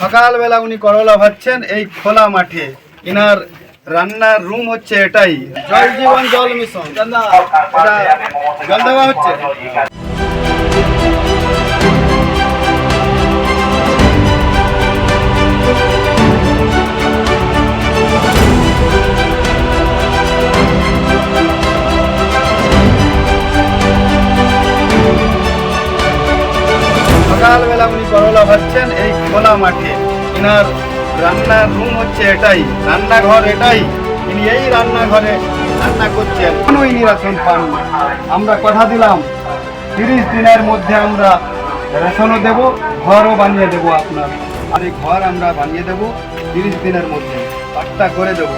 সকালবেলা উনি করলা ভাজছেন এই খোলা মাঠে। ইনার রান্নার রুম হচ্ছে এটাই, জল জীবন জল মিশন। এটা জল দেওয়া হচ্ছে। সকালবেলা উনি করলা ভাজছেন এই খোলা মাঠে। ইনার রান্নার রুম হচ্ছে এটাই, রান্নাঘর এটাই। ইনি এই রান্নাঘরে রান্না করছেন, কোনো ইনি রেশন পান না। আমরা কথা দিলাম 30 দিনের মধ্যে আমরা রেশনও দেবো, ঘরও বানিয়ে দেবো আপনার। আর এই ঘর আমরা বানিয়ে দেবো 30 দিনের মধ্যে, পাট্টা করে দেবো।